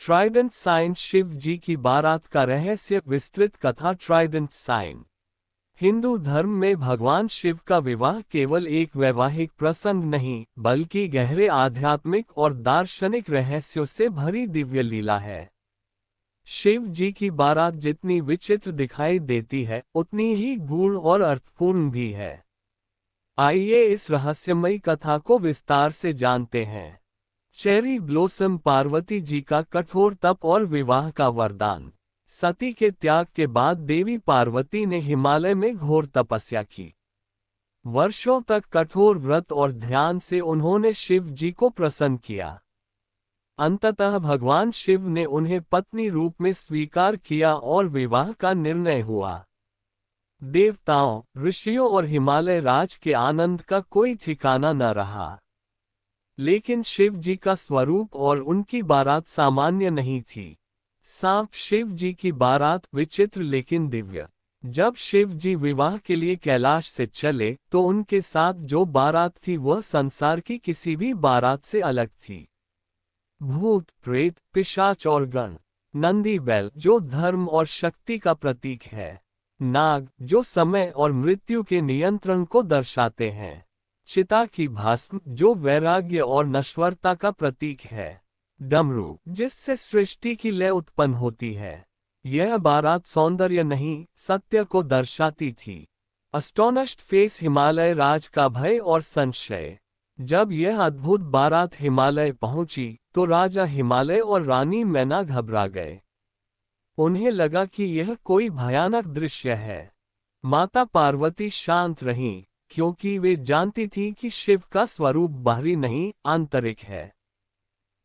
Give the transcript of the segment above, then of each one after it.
Trident sign Shiv ji की बारात का रहस्य विस्तृत कथा। ट्राइडेंट साइन हिंदू धर्म में भगवान शिव का विवाह केवल एक वैवाहिक प्रसंग नहीं, बल्कि गहरे आध्यात्मिक और दार्शनिक रहस्यों से भरी दिव्य लीला है। शिव जी की बारात जितनी विचित्र दिखाई देती है, उतनी ही गूढ़ और अर्थपूर्ण भी है। आइए इस रहस्यमयी कथा को विस्तार से जानते हैं। चेरी ब्लॉसम पार्वती जी का कठोर तप और विवाह का वरदान। सती के त्याग के बाद देवी पार्वती ने हिमालय में घोर तपस्या की। वर्षों तक कठोर व्रत और ध्यान से उन्होंने शिव जी को प्रसन्न किया। अंततः भगवान शिव ने उन्हें पत्नी रूप में स्वीकार किया और विवाह का निर्णय हुआ। देवताओं, ऋषियों और हिमालय राज के आनंद का कोई ठिकाना न रहा। लेकिन शिव जी का स्वरूप और उनकी बारात सामान्य नहीं थी। सांप शिव जी की बारात विचित्र लेकिन दिव्य। जब शिव जी विवाह के लिए कैलाश से चले, तो उनके साथ जो बारात थी वह संसार की किसी भी बारात से अलग थी। भूत, प्रेत, पिशाच और गण। नंदी बैल, जो धर्म और शक्ति का प्रतीक है। नाग, जो समय और मृत्यु के नियंत्रण को दर्शाते हैं। चिता की भस्म, जो वैराग्य और नश्वरता का प्रतीक है। डमरू, जिससे सृष्टि की लय उत्पन्न होती है। यह बारात सौंदर्य नहीं, सत्य को दर्शाती थी। अस्टोनिश्ड फेस, हिमालय राज का भय और संशय। जब यह अद्भुत बारात हिमालय पहुंची, तो राजा हिमालय और रानी मैना घबरा गए। उन्हें लगा कि यह कोई भयानक दृश्य है। माता पार्वती शांत रहीं, क्योंकि वे जानती थीं कि शिव का स्वरूप बाहरी नहीं, आंतरिक है।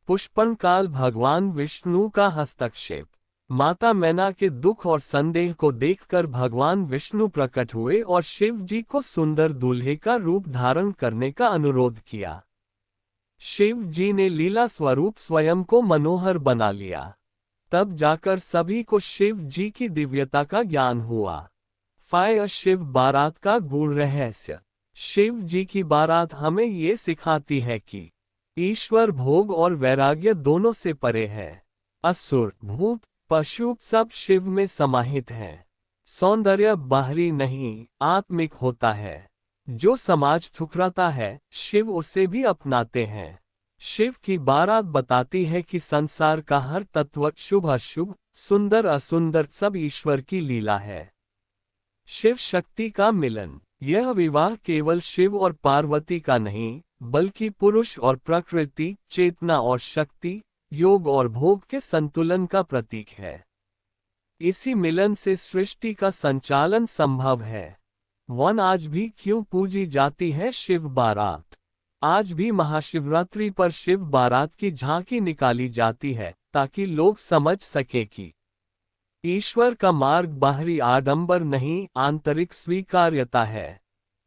पुष्पन काल, भगवान विष्णु का हस्तक्षेप। माता मैना के दुख और संदेह को देखकर भगवान विष्णु प्रकट हुए और शिव जी को सुंदर दूल्हे का रूप धारण करने का अनुरोध किया। शिव जी ने लीला स्वरूप स्वयं को मनोहर बना लिया। तब जाकर सभी को शिव जी की दिव्यता का ज्ञान हुआ। फायर शिव बारात का गूढ़ रहस्य। शिव जी की बारात हमें ये सिखाती है कि ईश्वर भोग और वैराग्य दोनों से परे है। असुर, भूत, पशु सब शिव में समाहित हैं। सौंदर्य बाहरी नहीं, आत्मिक होता है। जो समाज ठुकराता है, शिव उसे भी अपनाते हैं। शिव की बारात बताती है कि संसार का हर तत्व, शुभ अशुभ, सुंदर असुंदर, सब ईश्वर की लीला है। शिव शक्ति का मिलन। यह विवाह केवल शिव और पार्वती का नहीं, बल्कि पुरुष और प्रकृति, चेतना और शक्ति, योग और भोग के संतुलन का प्रतीक है। इसी मिलन से सृष्टि का संचालन संभव है। आज भी क्यों पूजी जाती है शिव बारात? आज भी महाशिवरात्रि पर शिव बारात की झांकी निकाली जाती है, ताकि लोग समझ सके कि ईश्वर का मार्ग बाहरी आडंबर नहीं, आंतरिक स्वीकार्यता है।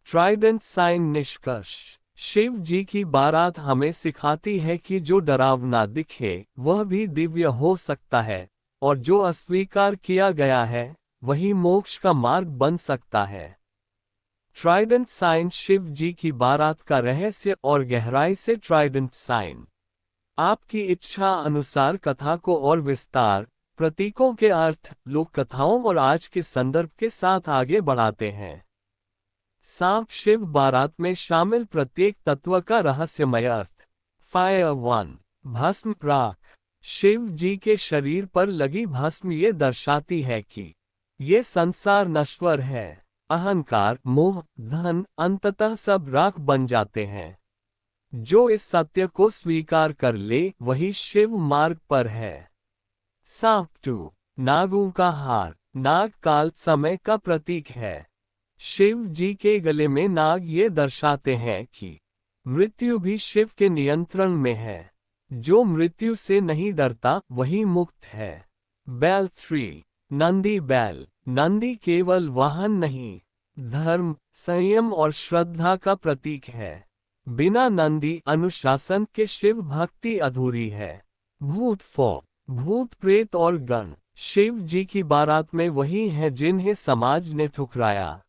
ट्राइडेंट साइन निष्कर्ष। शिव जी की बारात हमें सिखाती है कि जो डरावना दिखे, वह भी दिव्य हो सकता है, और जो अस्वीकार किया गया है, वही मोक्ष का मार्ग बन सकता है। ट्राइडेंट साइन शिव जी की बारात का रहस्य और गहराई से। ट्राइडेंट साइन आपकी इच्छा अनुसार कथा को और विस्तार, प्रतीकों के अर्थ, लोक कथाओं और आज के संदर्भ के साथ आगे बढ़ाते हैं। सांप शिव बारात में शामिल प्रत्येक तत्व का रहस्यमय अर्थ। फायर 1 भस्म राख। शिव जी के शरीर पर लगी भस्म ये दर्शाती है कि ये संसार नश्वर है। अहंकार, मोह, धन, अंततः सब राख बन जाते हैं। जो इस सत्य को स्वीकार कर ले, वही शिव मार्ग पर है। सांप 2 नागों का हार। नाग काल समय का प्रतीक है। शिव जी के गले में नाग ये दर्शाते हैं कि मृत्यु भी शिव के नियंत्रण में है। जो मृत्यु से नहीं डरता, वही मुक्त है। बैल 3 नंदी बैल। नंदी केवल वाहन नहीं, धर्म, संयम और श्रद्धा का प्रतीक है। बिना नंदी अनुशासन के शिव भक्ति अधूरी है। भूत 4 भूत प्रेत और गण। शिव जी की बारात में वही हैं जिन्हें समाज ने ठुकराया।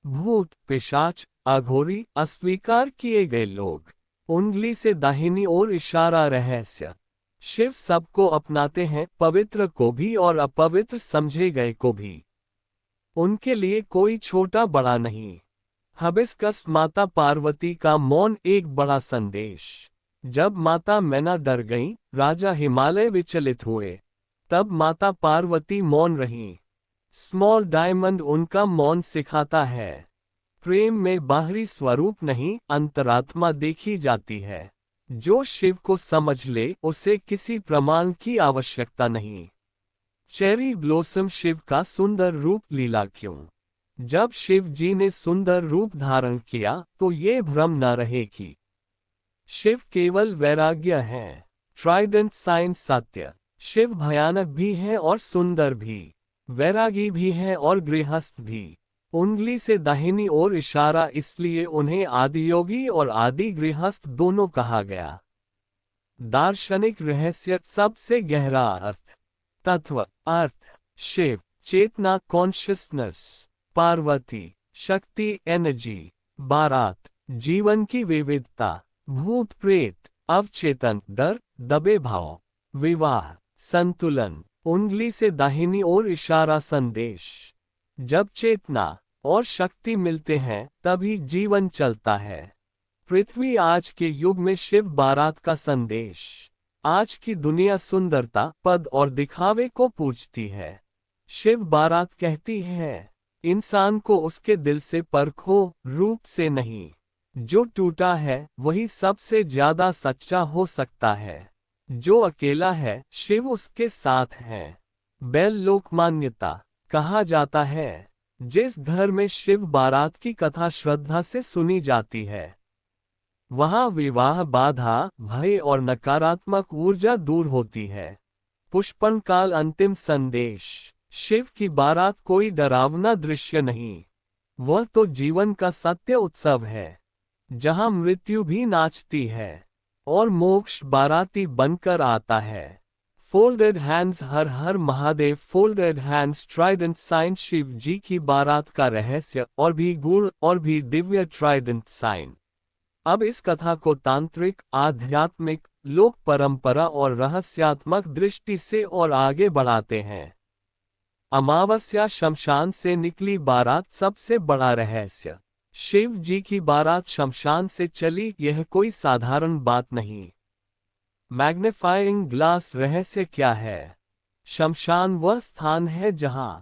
भूत, पिशाच, अघोरी, अस्वीकार किए गए लोग। उंगली से दाहिनी ओर इशारा रहस्य। शिव सबको अपनाते हैं, पवित्र को भी और अपवित्र समझे गए को भी। उनके लिए कोई छोटा बड़ा नहीं। हिबिस्कस माता पार्वती का मौन एक बड़ा संदेश। जब माता मैना डर गईं, राजा हिमालय विचलित हुए, तब माता पार्वती मौन रहीं। स्मॉल डायमंड उनका मौन सिखाता है। प्रेम में बाहरी स्वरूप नहीं, अंतरात्मा देखी जाती है। जो शिव को समझ ले, उसे किसी प्रमाण की आवश्यकता नहीं। चेरी ब्लॉसम शिव का सुंदर रूप लीला क्यों? जब शिव जी ने सुंदर रूप धारण किया, तो ये भ्रम न रहे कि शिव केवल वैराग्य हैं। ट्राइडेंट साइन सत्य। शिव भयानक भी हैं और सुंदर भी, वैरागी भी हैं और गृहस्थ भी। उंगली से दाहिनी ओर इशारा, इसलिए उन्हें आदियोगी और आदि गृहस्थ दोनों कहा गया। दार्शनिक रहस्य, सबसे गहरा अर्थ। तत्व अर्थ, शिव चेतना कॉन्शियसनेस, पार्वती शक्ति एनर्जी, बारात जीवन की विविधता, भूत प्रेत अवचेतन डर दबे भाव, विवाह संतुलन, उंगली से दाहिनी ओर इशारा संदेश। जब चेतना और शक्ति मिलते हैं, तभी जीवन चलता है। पृथ्वी आज के युग में शिव बारात का संदेश। आज की दुनिया सुंदरता, पद और दिखावे को पूजती है। शिव बारात कहती है, इंसान को उसके दिल से परखो, रूप से नहीं। जो टूटा है वही सबसे ज्यादा सच्चा हो सकता है। जो अकेला है, शिव उसके साथ है। बैल लोकमान्यता। कहा जाता है, जिस घर में शिव बारात की कथा श्रद्धा से सुनी जाती है, वहां विवाह बाधा, भय और नकारात्मक ऊर्जा दूर होती है। पुष्पन काल अंतिम संदेश। शिव की बारात कोई डरावना दृश्य नहीं, वह तो जीवन का सत्य उत्सव है, जहां मृत्यु भी नाचती है और मोक्ष बाराती बनकर आता है। फोल्डेड हैंड्स, हर हर Mahadev. Folded hands trident sign. Shiv ji की बारात का रहस्य और भी गूढ़ और भी दिव्य। Trident sign. अब इस कथा को तांत्रिक, आध्यात्मिक, लोक परंपरा और रहस्यात्मक दृष्टि से और आगे बढ़ाते हैं। अमावस्या शमशान से निकली बारात, सबसे बड़ा रहस्य। शिव जी की बारात शमशान से चली, यह कोई साधारण बात नहीं। मैग्नीफाइंग ग्लास रहस्य क्या है? शमशान वह स्थान है जहां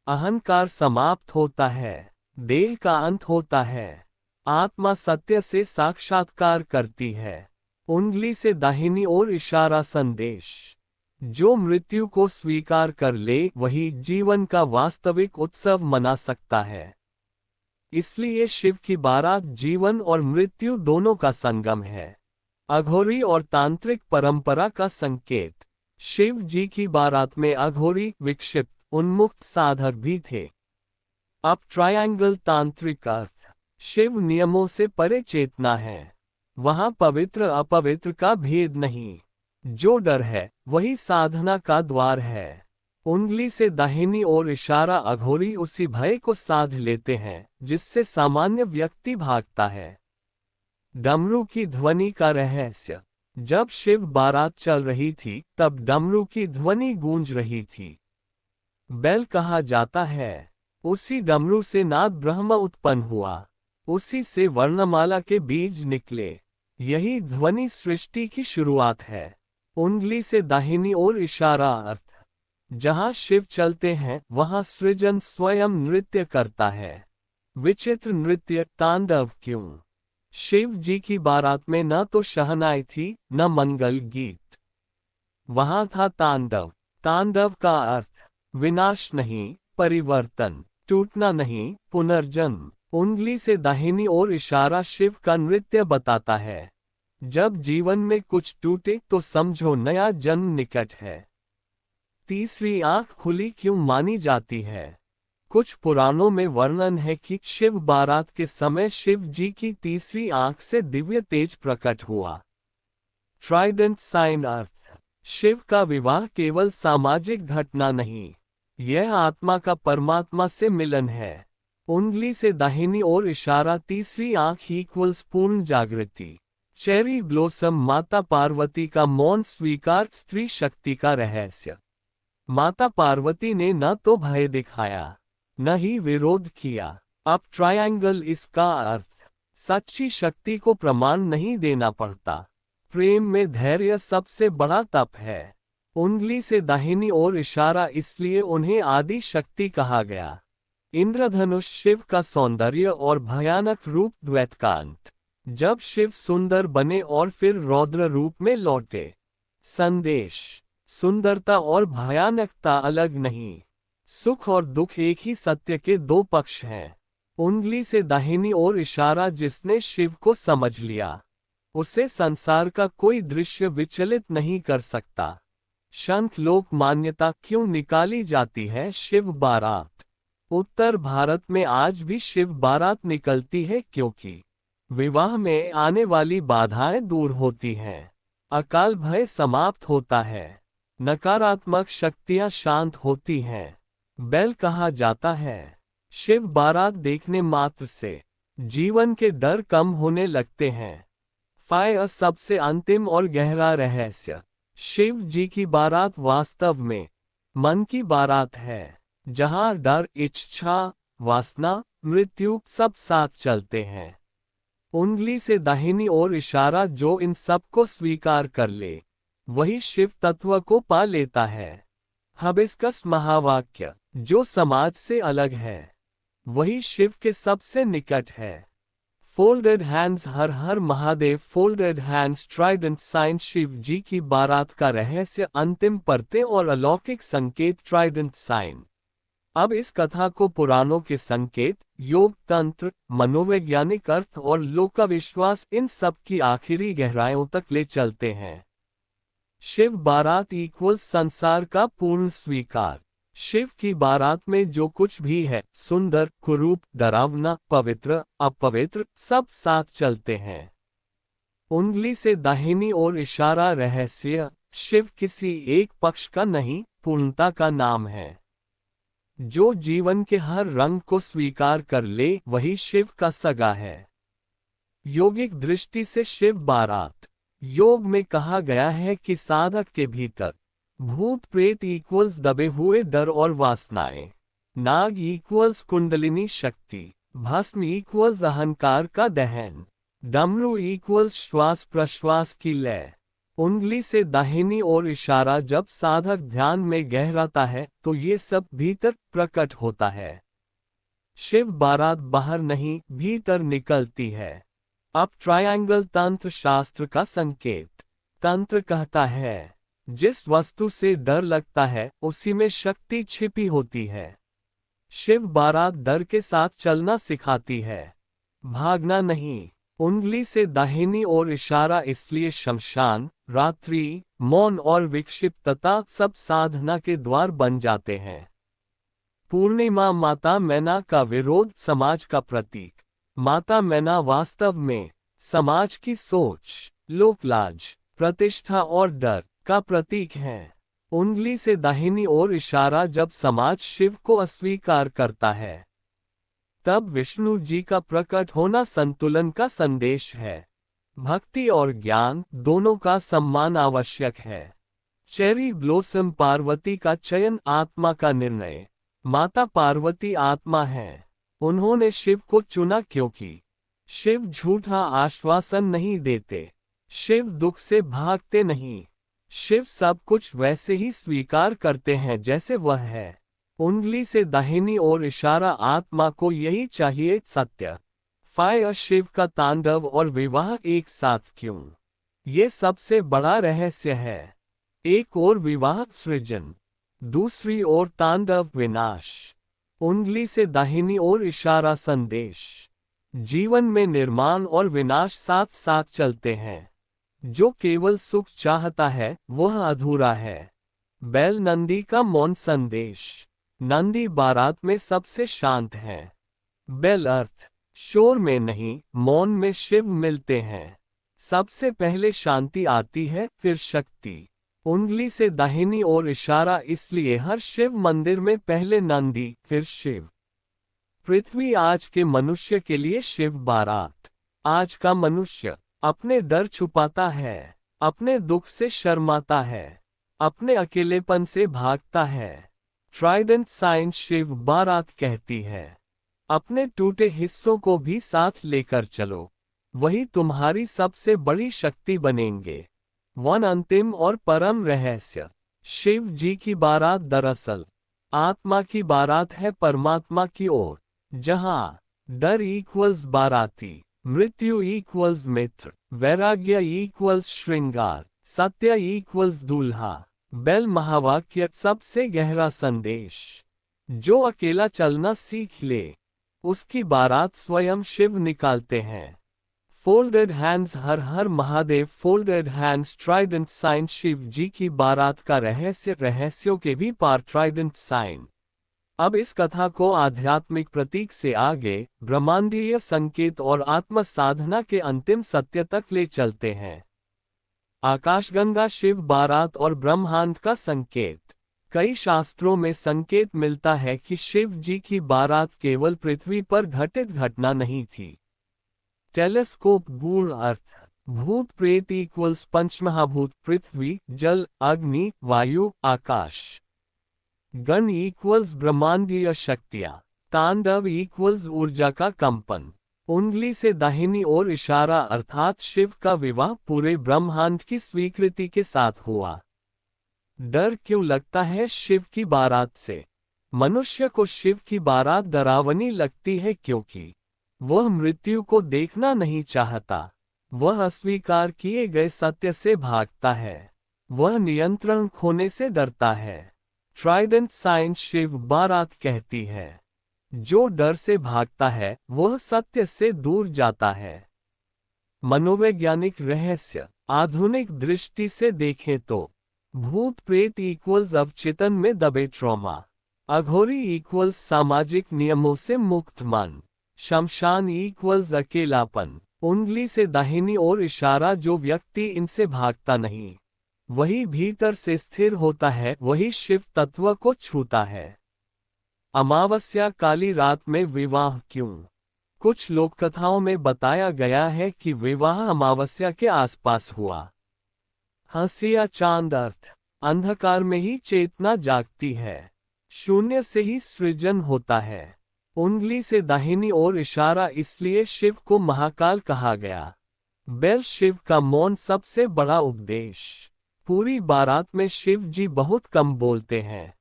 अहंकार समाप्त होता है, देह का अंत होता है, आत्मा सत्य से साक्षात्कार करती है। उंगली से दाहिनी ओर इशारा संदेश। जो मृत्यु को स्वीकार कर ले, वही जीवन का वास्तविक उत्सव मना सकता है। इसलिए शिव की बारात जीवन और मृत्यु दोनों का संगम है, अघोरी और तांत्रिक परंपरा का संकेत। शिव जी की बारात में अघोरी, विक्षिप्त, उन्मुक्त साधक भी थे। अब ट्रायंगल तांत्रिक अर्थ। शिव नियमों से परे चेतना है, वहां पवित्र अपवित्र का भेद नहीं। जो डर है, वही साधना का द्वार है। उंगली से दाहिनी ओर इशारा, अघोरी उसी भय को साध लेते हैं जिससे सामान्य व्यक्ति भागता है। डमरू की ध्वनि का रहस्य। जब शिव बारात चल रही थी, तब डमरू की ध्वनि गूंज रही थी। बेल कहा जाता है, उसी डमरू से नाद ब्रह्म उत्पन्न हुआ, उसी से वर्णमाला के बीज निकले। यही ध्वनि सृष्टि की शुरुआत है। उंगली से दाहिनी ओर इशारा अर्थ। जहां शिव चलते हैं, वहां सृजन स्वयं नृत्य करता है। विचित्र नृत्य, तांडव क्यों? शिव जी की बारात में न तो शहनाई थी, न मंगल गीत। वहां था तांडव। तांडव का अर्थ विनाश नहीं, परिवर्तन, टूटना नहीं, पुनर्जन्म। उंगली से दाहिनी ओर इशारा शिव का नृत्य बताता है। जब जीवन में कुछ टूटे, तो समझो नया जन्म निकट है। तीसरी आंख खुली क्यों मानी जाती है? कुछ पुराणों में वर्णन है कि शिव बारात के समय शिव जी की तीसरी आंख से दिव्य तेज प्रकट हुआ। ट्राइडेंट साइन अर्थ। शिव का विवाह केवल सामाजिक घटना नहीं, यह आत्मा का परमात्मा से मिलन है। उंगली से दाहिनी ओर इशारा, तीसरी आंख इक्वल्स पूर्ण जागृति। चेरी ब्लॉसम माता पार्वती का मौन स्वीकार स्त्री शक्ति का रहस्य। माता पार्वती ने न तो भय दिखाया, न ही विरोध किया। अब ट्रायंगल इसका अर्थ सच्ची शक्ति को प्रमाण नहीं देना पड़ता। प्रेम में धैर्य सबसे बड़ा तप है। उंगली से दाहिनी ओर इशारा, इसलिए उन्हें आदि शक्ति कहा गया। इंद्रधनुष शिव का सौंदर्य और भयानक रूप द्वैतकांत। जब शिव सुंदर बने और फिर रौद्र रूप में लौटे। संदेश, सुंदरता और भयानकता अलग नहीं। सुख और दुख एक ही सत्य के दो पक्ष हैं। उंगली से दाहिनी ओर इशारा, जिसने शिव को समझ लिया उसे संसार का कोई दृश्य विचलित नहीं कर सकता। शंख लोक मान्यता क्यों निकाली जाती है? शिव बारात। उत्तर भारत में आज भी शिव बारात निकलती है क्योंकि विवाह में आने वाली बाधाएं दूर होती हैं, अकाल भय समाप्त होता है, नकारात्मक शक्तियां शांत होती हैं। बेल कहा जाता है शिव बारात देखने मात्र से जीवन के डर कम होने लगते हैं। फाय सबसे अंतिम और गहरा रहस्य। शिव जी की बारात वास्तव में मन की बारात है, जहां डर, इच्छा, वासना, मृत्यु सब साथ चलते हैं। उंगली से दाहिनी ओर इशारा, जो इन सब को स्वीकार कर ले वही शिव तत्व को पा लेता है। हबिस्कस महावाक्य, जो समाज से अलग है वही शिव के सबसे निकट है। फोल्डेड हैंड्स, हर हर Mahadev. Folded hands trident sign. Shiv ji की बारात का रहस्य, अंतिम परतें और अलौकिक संकेत। Trident sign. अब इस कथा को पुराणों के संकेत, योग, तंत्र, मनोवैज्ञानिक अर्थ और लोकविश्वास, इन सब की आखिरी गहराइयों तक ले चलते हैं। शिव बारात इक्वल संसार का पूर्ण स्वीकार। शिव की बारात में जो कुछ भी है, सुंदर, कुरूप, डरावना, पवित्र, अपवित्र, सब साथ चलते हैं। उंगली से दाहिनी ओर इशारा रहस्य। शिव किसी एक पक्ष का नहीं, पूर्णता का नाम है। जो जीवन के हर रंग को स्वीकार कर ले वही शिव का सगा है। योगिक दृष्टि से शिव बारात। योग में कहा गया है कि साधक के भीतर भूत प्रेत इक्वल्स दबे हुए डर और वासनाएं, नाग इक्वल्स कुंडलिनी शक्ति, भस्म इक्वल्स अहंकार का दहन, डमरू इक्वल्स श्वास प्रश्वास की लय। उंगली से दाहिनी ओर इशारा, जब साधक ध्यान में गहराता है तो ये सब भीतर प्रकट होता है। शिव बारात बाहर नहीं, भीतर निकलती है। अब ट्रायंगल तंत्र शास्त्र का संकेत। तंत्र कहता है जिस वस्तु से डर लगता है उसी में शक्ति छिपी होती है। शिव बारात डर के साथ चलना सिखाती है, भागना नहीं। उंगली से दाहिनी ओर इशारा, इसलिए शमशान, रात्रि, मौन और विक्षिप्तता सब साधना के द्वार बन जाते हैं। पूर्णिमा, माता मैना का विरोध समाज का प्रतीक। माता मैना वास्तव में समाज की सोच, लोकलाज, प्रतिष्ठा और डर का प्रतीक है। उंगली से दाहिनी ओर इशारा, जब समाज शिव को अस्वीकार करता है तब विष्णु जी का प्रकट होना संतुलन का संदेश है। भक्ति और ज्ञान दोनों का सम्मान आवश्यक है। चेरी ब्लॉसम, पार्वती का चयन, आत्मा का निर्णय। माता पार्वती आत्मा है, उन्होंने शिव को चुना क्योंकि शिव झूठा आश्वासन नहीं देते, शिव दुख से भागते नहीं, शिव सब कुछ वैसे ही स्वीकार करते हैं जैसे वह है। उंगली से दाहिनी ओर इशारा, आत्मा को यही चाहिए, सत्य। फाय शिव का तांडव और विवाह एक साथ क्यों? ये सबसे बड़ा रहस्य है। एक ओर विवाह सृजन, दूसरी ओर तांडव विनाश। उंगली से दाहिनी ओर इशारा, संदेश। जीवन में निर्माण और विनाश साथ साथ चलते हैं। जो केवल सुख चाहता है वह अधूरा है। बैल नंदी का मौन संदेश। नंदी बारात में सबसे शांत है। बैल अर्थ शोर में नहीं, मौन में शिव मिलते हैं। सबसे पहले शांति आती है, फिर शक्ति। उंगली से दाहिनी ओर इशारा, इसलिए हर शिव मंदिर में पहले नंदी फिर शिव। पृथ्वी आज के मनुष्य के लिए शिव बारात। आज का मनुष्य अपने डर छुपाता है, अपने दुख से शर्माता है, अपने अकेलेपन से भागता है। ट्राइडेंट साइन शिव बारात कहती है, अपने टूटे हिस्सों को भी साथ लेकर चलो, वही तुम्हारी सबसे बड़ी शक्ति बनेंगे। वन अंतिम और परम रहस्य। शिव जी की बारात दरअसल आत्मा की बारात है परमात्मा की ओर, जहां डर इक्वल्स बाराती, मृत्यु इक्वल्स मित्र, वैराग्य इक्वल्स श्रृंगार, सत्य इक्वल्स दूल्हा। बेल महावाक्य सबसे गहरा संदेश। जो अकेला चलना सीख ले, उसकी बारात स्वयं शिव निकालते हैं। फोल्डेड हैंड्स हर हर Mahadev. Folded hands trident sign Shiv ji की बारात का रहस्य, रहस्यों के भी पार ट्राइडेंट साइन। अब इस कथा को आध्यात्मिक प्रतीक से आगे ब्रह्मांडीय संकेत और आत्म साधना के अंतिम सत्य तक ले चलते हैं। आकाशगंगा शिव बारात और ब्रह्मांड का संकेत। कई शास्त्रों में संकेत मिलता है कि शिव जी की बारात केवल पृथ्वी पर घटित घटना नहीं थी। टेलीस्कोप गूढ़ अर्थ। भूत प्रेत इक्वल्स पंचमहाभूत, पृथ्वी, जल, अग्नि, वायु, आकाश। गण इक्वल्स ब्रह्मांडीय शक्तियां। तांडव इक्वल्स ऊर्जा का कंपन। उंगली से दाहिनी ओर इशारा अर्थात शिव का विवाह पूरे ब्रह्मांड की स्वीकृति के साथ हुआ। डर क्यों लगता है शिव की बारात से? मनुष्य को शिव की बारात डरावनी लगती है क्योंकि वह मृत्यु को देखना नहीं चाहता, वह अस्वीकार किए गए सत्य से भागता है, वह नियंत्रण खोने से डरता है। ट्राइडेंट साइन शिव बारात कहती है, जो डर से भागता है वह सत्य से दूर जाता है। मनोवैज्ञानिक रहस्य। आधुनिक दृष्टि से देखें तो भूत प्रेत इक्वल्स अवचेतन में दबे ट्रॉमा, अघोरी इक्वल्स सामाजिक नियमों से मुक्त मन, शमशान इक्वल्स अकेलापन। उंगली से दाहिनी ओर इशारा, जो व्यक्ति इनसे भागता नहीं, वही भीतर से स्थिर होता है, वही शिव तत्व को छूता है। अमावस्या काली रात में विवाह क्यों? कुछ लोक कथाओं में बताया गया है कि विवाह अमावस्या के आसपास हुआ। हंसिया चांद अर्थ। अंधकार में ही चेतना जागती है, शून्य से ही सृजन होता है। उंगली से दाहिनी ओर इशारा, इसलिए शिव को महाकाल कहा गया। बेल शिव का मौन सबसे बड़ा उपदेश। पूरी बारात में शिव जी बहुत कम बोलते हैं।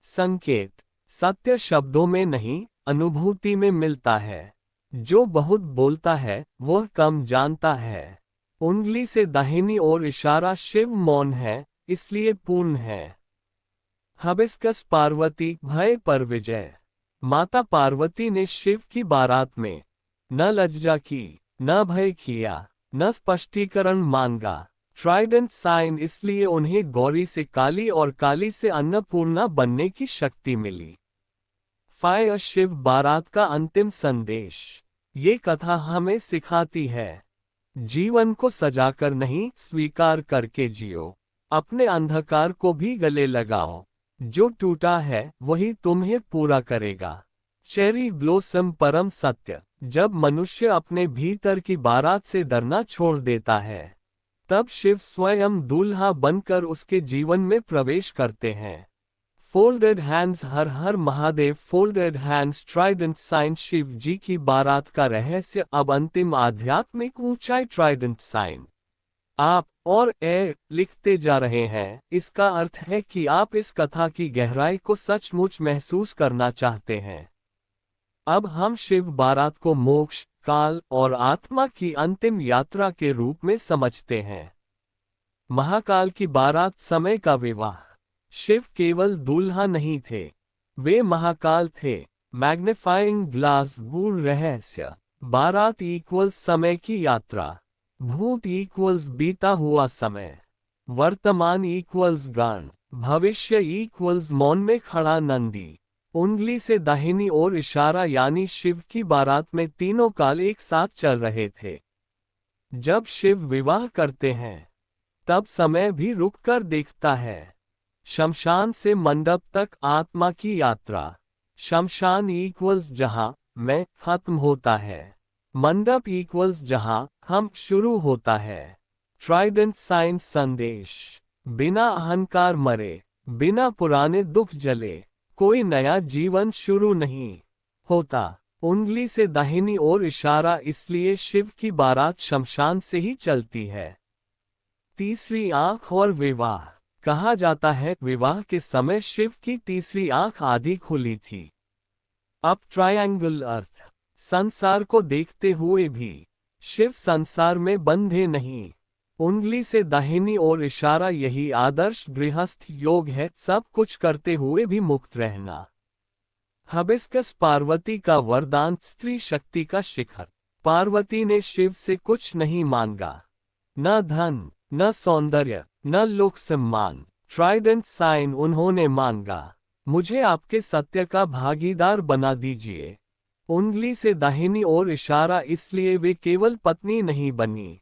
संकेत। सत्य शब्दों में नहीं, अनुभूति में मिलता है। जो बहुत बोलता है वह कम जानता है। उंगली से दाहिनी ओर इशारा, शिव मौन है, इसलिए पूर्ण है। हबिस्कस पार्वती, भय पर विजय। माता पार्वती ने शिव की बारात में न लज्जा की, न भय किया, न स्पष्टीकरण मांगा। ट्राइडेंट साइन, इसलिए उन्हें गौरी से काली और काली से अन्नपूर्णा बनने की शक्ति मिली। फायर शिव बारात का अंतिम संदेश। ये कथा हमें सिखाती है, जीवन को सजाकर नहीं, स्वीकार करके जियो। अपने अंधकार को भी गले लगाओ, जो टूटा है वही तुम्हें पूरा करेगा। चेरी ब्लॉसम परम सत्य। जब मनुष्य अपने भीतर की बारात से डरना छोड़ देता है, तब शिव स्वयं दूल्हा बनकर उसके जीवन में प्रवेश करते हैं। फोल्डेड हैंड्स हर हर Mahadev. Folded hands trident sign Shiv ji की बारात का रहस्य। अब अंतिम आध्यात्मिक ऊंचाई। ट्राइडेंट साइन आप और लिखते जा रहे हैं, इसका अर्थ है कि आप इस कथा की गहराई को सचमुच महसूस करना चाहते हैं। अब हम शिव बारात को मोक्ष, काल और आत्मा की अंतिम यात्रा के रूप में समझते हैं। महाकाल की बारात, समय का विवाह। शिव केवल दूल्हा नहीं थे, वे महाकाल थे। मैग्नीफाइंग ग्लास गूढ़ रहस्य। बारात इक्वल्स समय की यात्रा, भूत इक्वल्स बीता हुआ समय, वर्तमान इक्वल्स गान, भविष्य इक्वल्स मौन में खड़ा नंदी। उंगली से दाहिनी ओर इशारा, यानी शिव की बारात में तीनों काल एक साथ चल रहे थे। जब शिव विवाह करते हैं, तब समय भी रुककर देखता है। शमशान से मंडप तक आत्मा की यात्रा। शमशान इक्वल्स जहां मैं खत्म होता है, मंडप इक्वल्स जहां हम शुरू होता है। ट्राइडेंट साइन संदेश। बिना अहंकार मरे, बिना पुराने दुख जले, कोई नया जीवन शुरू नहीं होता। उंगली से दाहिनी ओर इशारा, इसलिए शिव की बारात शमशान से ही चलती है। तीसरी आंख और विवाह। कहा जाता है विवाह के समय शिव की तीसरी आंख आधी खुली थी। अब ट्रायंगल अर्थ। संसार को देखते हुए भी शिव संसार में बंधे नहीं। उंगली से दाहिनी ओर इशारा, यही आदर्श गृहस्थ योग है, सब कुछ करते हुए भी मुक्त रहना। हबिस्कस पार्वती का वरदान, स्त्री शक्ति का शिखर। पार्वती ने शिव से कुछ नहीं मांगा, न धन, न सौंदर्य, न लोक सम्मान। ट्राइडेंट साइन उन्होंने मांगा, मुझे आपके सत्य का भागीदार बना दीजिए। उंगली से दाहिनी ओर इशारा, इसलिए वे केवल पत्नी नहीं बनी,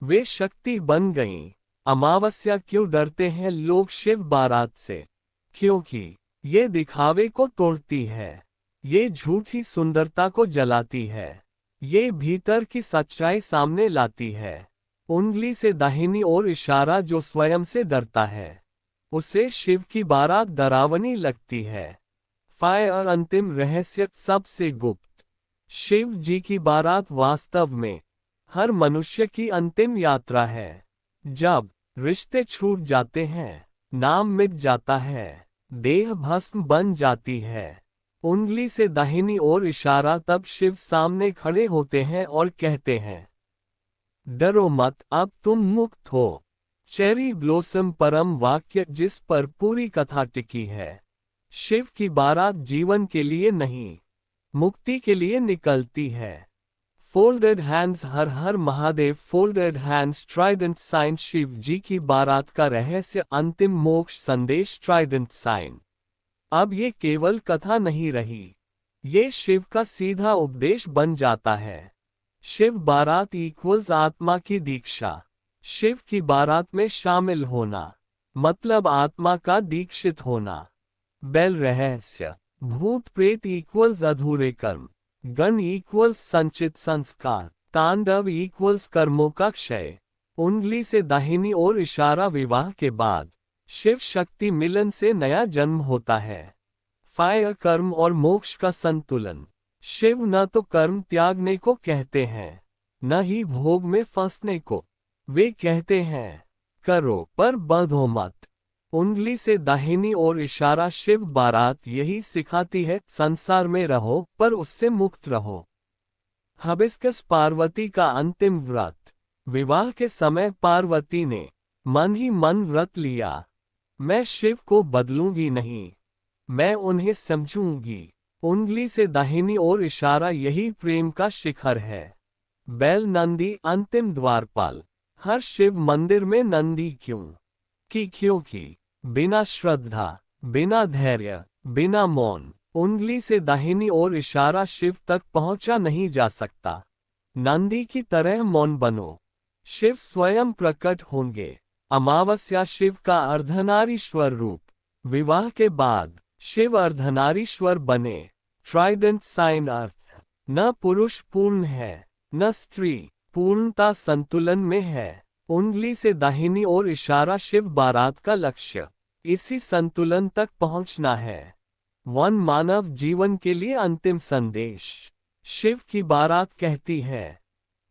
वे शक्ति बन गईं। अमावस्या क्यों डरते हैं लोग शिव बारात से? क्योंकि ये दिखावे को तोड़ती है, ये झूठी सुंदरता को जलाती है, ये भीतर की सच्चाई सामने लाती है। उंगली से दाहिनी ओर इशारा, जो स्वयं से डरता है उसे शिव की बारात डरावनी लगती है। फायर अंतिम रहस्य, सबसे गुप्त। शिव जी की बारात वास्तव में हर मनुष्य की अंतिम यात्रा है। जब रिश्ते छूट जाते हैं, नाम मिट जाता है, देह भस्म बन जाती है, उंगली से दाहिनी ओर इशारा, तब शिव सामने खड़े होते हैं और कहते हैं, डरो मत, अब तुम मुक्त हो। चेरी ब्लॉसम परम वाक्य जिस पर पूरी कथा टिकी है। शिव की बारात जीवन के लिए नहीं, मुक्ति के लिए निकलती है। फोल्डेड हैंड्स, हर हर Mahadev. Folded hands, trident sign. Shiv ji की बारात का रहस्य, अंतिम मोक्ष संदेश। ट्राइडेंट साइन अब ये केवल कथा नहीं रही, ये शिव का सीधा उपदेश बन जाता है। शिव बारात इक्वल्स आत्मा की दीक्षा। शिव की बारात में शामिल होना मतलब आत्मा का दीक्षित होना। बेल रहस्य। भूत प्रेत इक्वल्स अधूरे कर्म, गण इक्वल्स संचित संस्कार, तांडव इक्वल्स कर्मों का क्षय। उंगली से दाहिनी ओर इशारा, विवाह के बाद शिव शक्ति मिलन से नया जन्म होता है। फायर कर्म और मोक्ष का संतुलन। शिव न तो कर्म त्यागने को कहते हैं, न ही भोग में फंसने को। वे कहते हैं, करो पर बंधो मत। उंगली से दाहिनी ओर इशारा, शिव बारात यही सिखाती है, संसार में रहो पर उससे मुक्त रहो। हबिस्कस पार्वती का अंतिम व्रत। विवाह के समय पार्वती ने मन ही मन व्रत लिया, मैं शिव को बदलूंगी नहीं, मैं उन्हें समझूंगी। उंगली से दाहिनी ओर इशारा, यही प्रेम का शिखर है। बैल नंदी, अंतिम द्वारपाल। हर शिव मंदिर में नंदी क्यों? क्योंकि बिना श्रद्धा, बिना धैर्य, बिना मौन, उंगली से दाहिनी ओर इशारा, शिव तक पहुंचा नहीं जा सकता। नंदी की तरह मौन बनो, शिव स्वयं प्रकट होंगे। अमावस्या, शिव का अर्धनारीश्वर रूप। विवाह के बाद शिव अर्धनारीश्वर बने। ट्राइडेंट साइन अर्थ, न पुरुष पूर्ण है, न स्त्री। पूर्णता संतुलन में है। उंगली से दाहिनी ओर इशारा, शिव बारात का लक्ष्य इसी संतुलन तक पहुंचना है। वन मानव जीवन के लिए अंतिम संदेश। शिव की बारात कहती है,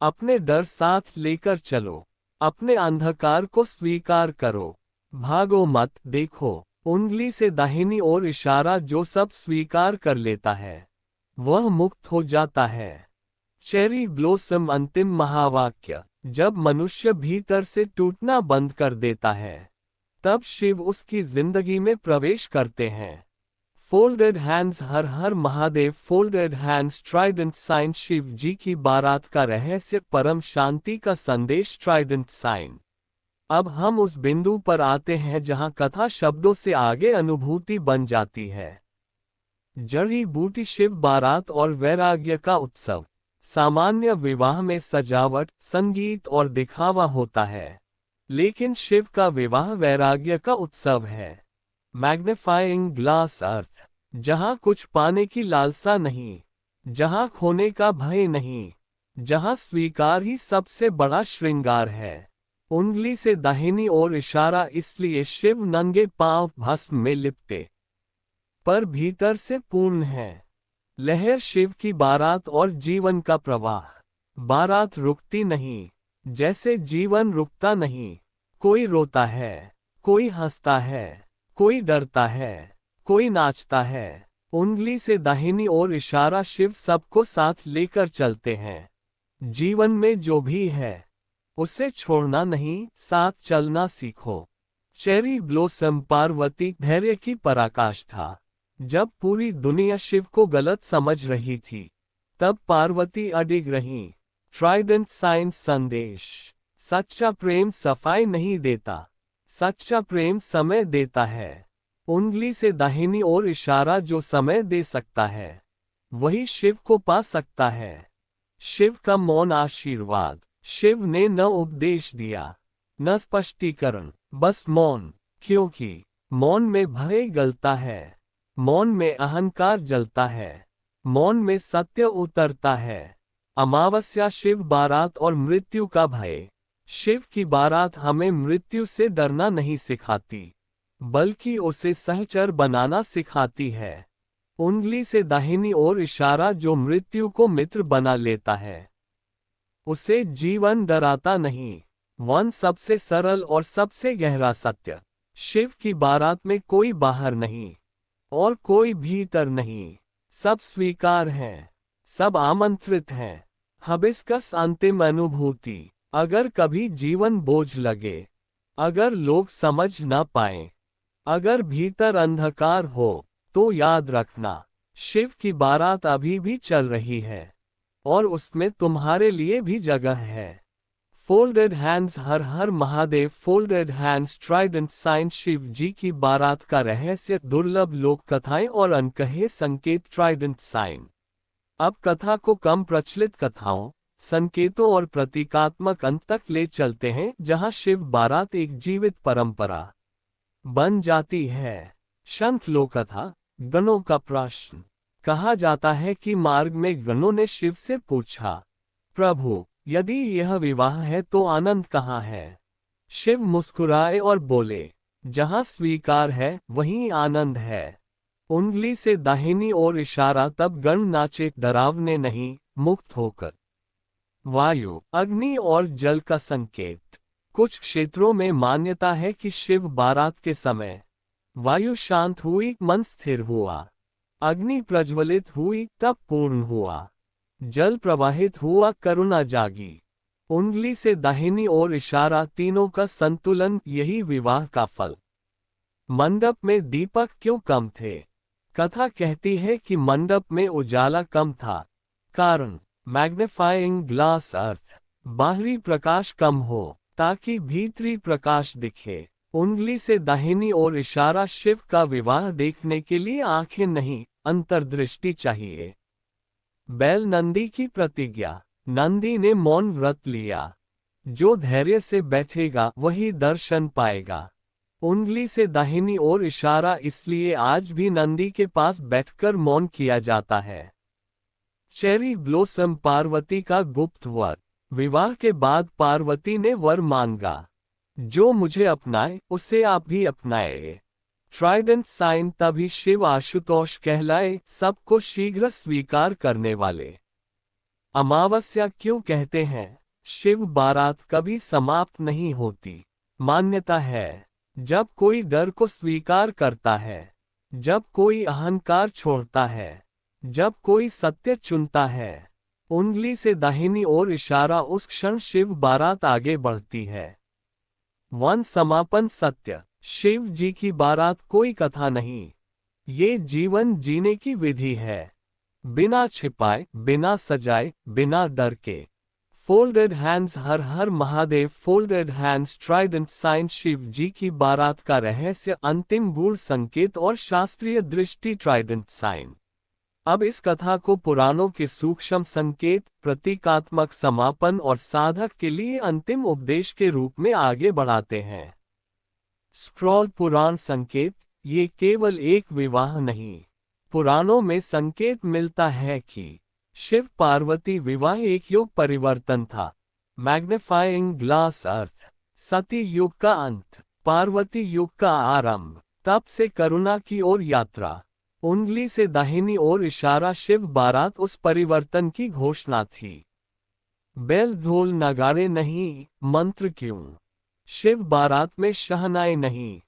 अपने डर साथ लेकर चलो, अपने अंधकार को स्वीकार करो, भागो मत। देखो, उंगली से दाहिनी ओर इशारा, जो सब स्वीकार कर लेता है वह मुक्त हो जाता है। चेरी ब्लॉसम, अंतिम महावाक्य। जब मनुष्य भीतर से टूटना बंद कर देता है, तब शिव उसकी जिंदगी में प्रवेश करते हैं। फोल्डेड हैंड्स, हर हर Mahadev. Folded hands, trident sign. Shiv ji की बारात का रहस्य, परम शांति का संदेश। Trident sign. अब हम उस बिंदु पर आते हैं जहां कथा शब्दों से आगे अनुभूति बन जाती है। जड़ी बूटी, शिव बारात और वैराग्य का उत्सव। सामान्य विवाह में सजावट, संगीत और दिखावा होता है, लेकिन शिव का विवाह वैराग्य का उत्सव है। मैग्नीफाइंग ग्लास अर्थ, जहां कुछ पाने की लालसा नहीं, जहां खोने का भय नहीं, जहां स्वीकार ही सबसे बड़ा श्रृंगार है। उंगली से दाहिनी ओर इशारा, इसलिए शिव नंगे पांव भस्म में लिपटे पर भीतर से पूर्ण है। लहर शिव की बारात और जीवन का प्रवाह। बारात रुकती नहीं, जैसे जीवन रुकता नहीं। कोई रोता है, कोई हंसता है, कोई डरता है, कोई नाचता है। उंगली से दाहिनी ओर इशारा, शिव सबको साथ लेकर चलते हैं। जीवन में जो भी है उसे छोड़ना नहीं, साथ चलना सीखो। चेरी ब्लॉसम पार्वती धैर्य की पराकाष्ठा। जब पूरी दुनिया शिव को गलत समझ रही थी, तब पार्वती अडिग रहीं। ट्राइडेंट साइन संदेश। सच्चा प्रेम सफाई नहीं देता, सच्चा प्रेम समय देता है। उंगली से दाहिनी ओर इशारा, जो समय दे सकता है वही शिव को पा सकता है। शिव का मौन आशीर्वाद। शिव ने न उपदेश दिया, न स्पष्टीकरण, बस मौन। क्योंकि मौन में भय गलता है, मौन में अहंकार जलता है, मौन में सत्य उतरता है। अमावस्या शिव बारात और मृत्यु का भय। शिव की बारात हमें मृत्यु से डरना नहीं सिखाती, बल्कि उसे सहचर बनाना सिखाती है। उंगली से दाहिनी ओर इशारा, जो मृत्यु को मित्र बना लेता है उसे जीवन डराता नहीं। वन सबसे सरल और सबसे गहरा सत्य। शिव की बारात में कोई बाहर नहीं और कोई भीतर नहीं। सब स्वीकार हैं, सब आमंत्रित हैं। हबिस्कस अंतिम अनुभूति। अगर कभी जीवन बोझ लगे, अगर लोग समझ ना पाए, अगर भीतर अंधकार हो, तो याद रखना, शिव की बारात अभी भी चल रही है और उसमें तुम्हारे लिए भी जगह है। Folded hands. हर हर Mahadev. Folded hands trident sign. Shiv ji की बारात का रहस्य। दुर्लभ लोक कथाएं और अनकहे संकेत। Trident sign. अब कथा को कम प्रचलित कथाओं, संकेतों और प्रतीकात्मक अंत तक ले चलते हैं, जहां शिव बारात एक जीवित परंपरा बन जाती है। शंख लोककथा। गणों का प्रश्न। कहा जाता है कि मार्ग में गणों ने शिव से पूछा, प्रभु, यदि यह विवाह है तो आनंद कहाँ है? शिव मुस्कुराए और बोले, जहाँ स्वीकार है वहीं आनंद है। उंगली से दाहिनी ओर इशारा, तब गण नाचे, डरावने नहीं, मुक्त होकर। वायु, अग्नि और जल का संकेत। कुछ क्षेत्रों में मान्यता है कि शिव बारात के समय वायु शांत हुई, मन स्थिर हुआ। अग्नि प्रज्वलित हुई, तब पूर्ण हुआ। जल प्रवाहित हुआ, करुणा जागी। उंगली से दाहिनी ओर इशारा, तीनों का संतुलन, यही विवाह का फल। मंडप में दीपक क्यों कम थे? कथा कहती है कि मंडप में उजाला कम था, कारण मैग्नीफाइंग ग्लास अर्थ। बाहरी प्रकाश कम हो ताकि भीतरी प्रकाश दिखे। उंगली से दाहिनी ओर इशारा, शिव का विवाह देखने के लिए आंखें नहीं, अंतर्दृष्टि चाहिए। बैल नंदी की प्रतिज्ञा। नंदी ने मौन व्रत लिया। जो धैर्य से बैठेगा वही दर्शन पाएगा। उंगली से दाहिनी ओर इशारा, इसलिए आज भी नंदी के पास बैठकर मौन किया जाता है। Cherry blossom. पार्वती का गुप्त वर। विवाह के बाद पार्वती ने वर मांगा, जो मुझे अपनाए उसे आप भी अपनाए। Trident sign. तभी शिव आशुतोष कहलाए, सबको शीघ्र स्वीकार करने वाले। अमावस्या क्यों कहते हैं? शिव बारात कभी समाप्त नहीं होती। मान्यता है, जब कोई डर को स्वीकार करता है, जब कोई अहंकार छोड़ता है, जब कोई सत्य चुनता है, उंगली से दाहिनी ओर इशारा, उस क्षण शिव बारात आगे बढ़ती है। वन समापन सत्य। शिव जी की बारात कोई कथा नहीं, ये जीवन जीने की विधि है। बिना छिपाए, बिना सजाए, बिना डर के। Folded hands. हर हर Mahadev. Folded hands trident sign. Shiv ji की बारात का रहस्य, अंतिम गूढ़ संकेत और शास्त्रीय दृष्टि। Trident sign. अब इस कथा को पुराणों के सूक्ष्म संकेत, प्रतीकात्मक समापन और साधक के लिए अंतिम उपदेश के रूप में आगे बढ़ाते हैं। स्क्रॉल पुराण संकेत। ये केवल एक विवाह नहीं, पुराणों में संकेत मिलता है कि शिव पार्वती विवाह एक युग परिवर्तन था। मैग्नीफाइंग ग्लास अर्थ, सती युग का अंत, पार्वती युग का आरंभ। तप से करुणा की ओर यात्रा, उंगली से दाहिनी ओर इशारा। शिव बारात उस परिवर्तन की घोषणा थी। बेल ढोल नगाड़े नहीं, मंत्र क्यों? शिव बारात में शहनाई नहीं,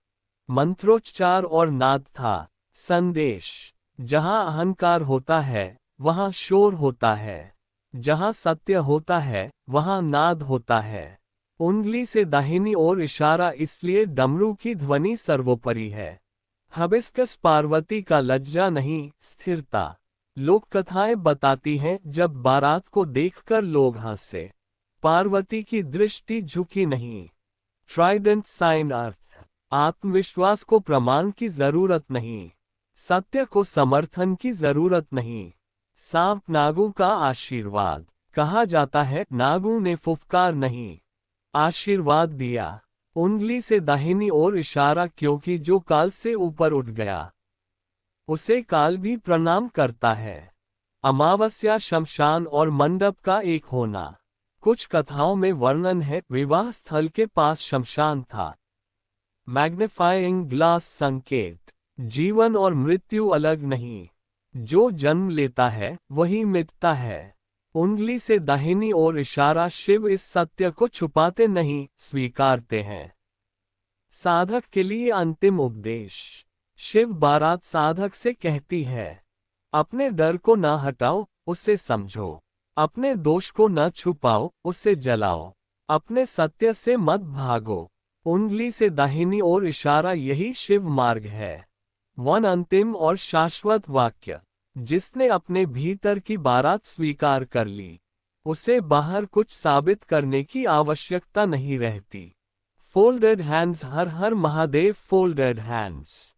मंत्रोच्चार और नाद था। संदेश, जहां अहंकार होता है वहां शोर होता है, जहां सत्य होता है वहां नाद होता है। उंगली से दाहिनी ओर इशारा इसलिए डमरू की ध्वनि सर्वोपरि है। हबिस्कस पार्वती का लज्जा नहीं, स्थिरता। लोक कथाएं बताती हैं जब बारात को देखकर लोग हंसे, पार्वती की दृष्टि झुकी नहीं। ट्राइडेंट साइन अर्थ, आत्मविश्वास को प्रमाण की जरूरत नहीं, सत्य को समर्थन की जरूरत नहीं। सांप नागू का आशीर्वाद, कहा जाता है नागू ने फुफकार नहीं, आशीर्वाद दिया। उंगली से दाहिनी ओर इशारा क्योंकि जो काल से ऊपर उठ गया उसे काल भी प्रणाम करता है। अमावस्या, शमशान और मंडप का एक होना। कुछ कथाओं में वर्णन है विवाह स्थल के पास शमशान था। मैग्नीफाइंग ग्लास संकेत, जीवन और मृत्यु अलग नहीं, जो जन्म लेता है वही मिटता है। उंगली से दाहिनी ओर इशारा, शिव इस सत्य को छुपाते नहीं, स्वीकारते हैं। साधक के लिए अंतिम उपदेश, शिव बारात साधक से कहती है, अपने डर को न हटाओ, उसे समझो। अपने दोष को न छुपाओ, उसे जलाओ। अपने सत्य से मत भागो। उंगली से दाहिनी ओर इशारा, यही शिव मार्ग है। वन अंतिम और शाश्वत वाक्य, जिसने अपने भीतर की बारात स्वीकार कर ली उसे बाहर कुछ साबित करने की आवश्यकता नहीं रहती। फोल्डेड हैंड्स, हर हर महादेव। Folded hands.